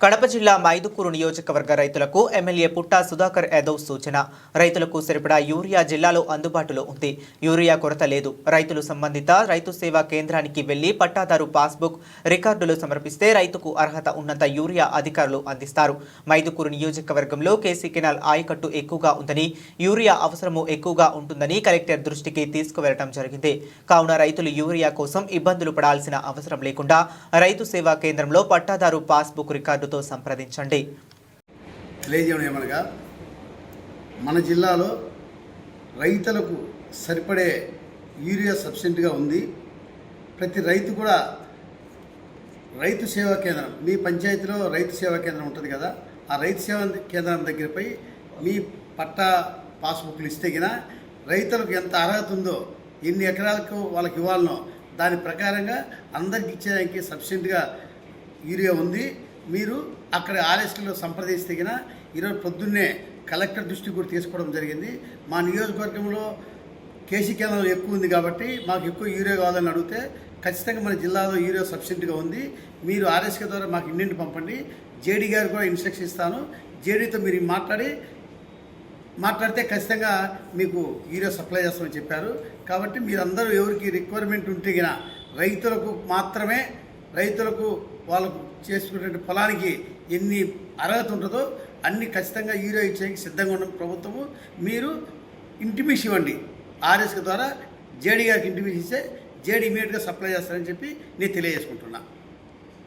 కడప జిల్లా మైదుకూరు నియోజకవర్గ రైతులకు ఎమ్మెల్యే పుట్టా సుధాకర్ యాదవ్ సూచన. రైతులకు సరిపడా యూరియా జిల్లాలో అందుబాటులో ఉంది. యూరియా కొరత లేదు. రైతులు సంబంధిత రైతు సేవా కేంద్రానికి వెళ్లి పట్టాదారు పాస్బుక్ రికార్డులు సమర్పిస్తే రైతుకు అర్హత ఉన్నంత యూరియా అధికారులు అందిస్తారు. మైదుకూరు నియోజకవర్గంలో కేసీ కెనాల్ ఆయకట్టు ఎక్కువగా ఉందని, యూరియా అవసరము ఎక్కువగా ఉంటుందని కలెక్టర్ దృష్టికి తీసుకువెళ్లడం జరిగింది. కావున రైతులు యూరియా కోసం ఇబ్బందులు పడాల్సిన అవసరం లేకుండా రైతు సేవా కేంద్రంలో పట్టాదారు పాస్బుక్ రికార్డు సంప్రదించండి. తెలియజేయమనగా మన జిల్లాలో రైతులకు సరిపడే యూరియా సబ్సిడీగా ఉంది. ప్రతి రైతు కూడా రైతు సేవా కేంద్రం, మీ పంచాయతీలో రైతు సేవా కేంద్రం ఉంటుంది కదా, ఆ రైతు సేవా కేంద్రం దగ్గరపై మీ పట్టా పాస్బుక్లు ఇస్తే గిన రైతులకు ఎంత అర్హత ఉందో, ఎన్ని ఎకరాలకు వాళ్ళకి ఇవ్వాలనో దాని ప్రకారంగా అందరికి ఇచ్చేదానికి సబ్సిడీగా యూరియా ఉంది. మీరు అక్కడ ఆర్ఎస్టీలో సంప్రదిస్తే గిన ఈరోజు పొద్దున్నే కలెక్టర్ దృష్టికి కూడా తీసుకోవడం జరిగింది. మా నియోజకవర్గంలో కేసీ కేంద్రంలో ఎక్కువ ఉంది కాబట్టి మాకు ఎక్కువ యూరియా కావాలని అడిగితే ఖచ్చితంగా మన జిల్లాలో యూరియా సబ్సిడీగా ఉంది. మీరు ఆర్ఎస్కే ద్వారా మాకు ఇంటింటి పంపండి. జేడీ గారు కూడా ఇన్స్ట్రక్షన్ ఇస్తాను. జేడీతో మీరు మాట్లాడితే ఖచ్చితంగా మీకు యూరియా సప్లై చేస్తామని చెప్పారు. కాబట్టి మీరందరూ ఎవరికి రిక్వైర్మెంట్ ఉంటే గిన రైతులకు మాత్రమే, రైతులకు వాళ్ళకు చేసుకునే పొలానికి ఎన్ని అర్హత ఉంటుందో అన్ని ఖచ్చితంగా యూరియా ఇచ్చేకి సిద్ధంగా ఉన్న ప్రభుత్వము. మీరు ఇంటిమేషన్ ఇవ్వండి. ఆర్ఎస్కే ద్వారా జేడీ గారికి ఇంటిమేషన్ ఇస్తే జేడీ ఇమీడియట్గా సప్లై చేస్తారని చెప్పి నేను తెలియజేసుకుంటున్నాను.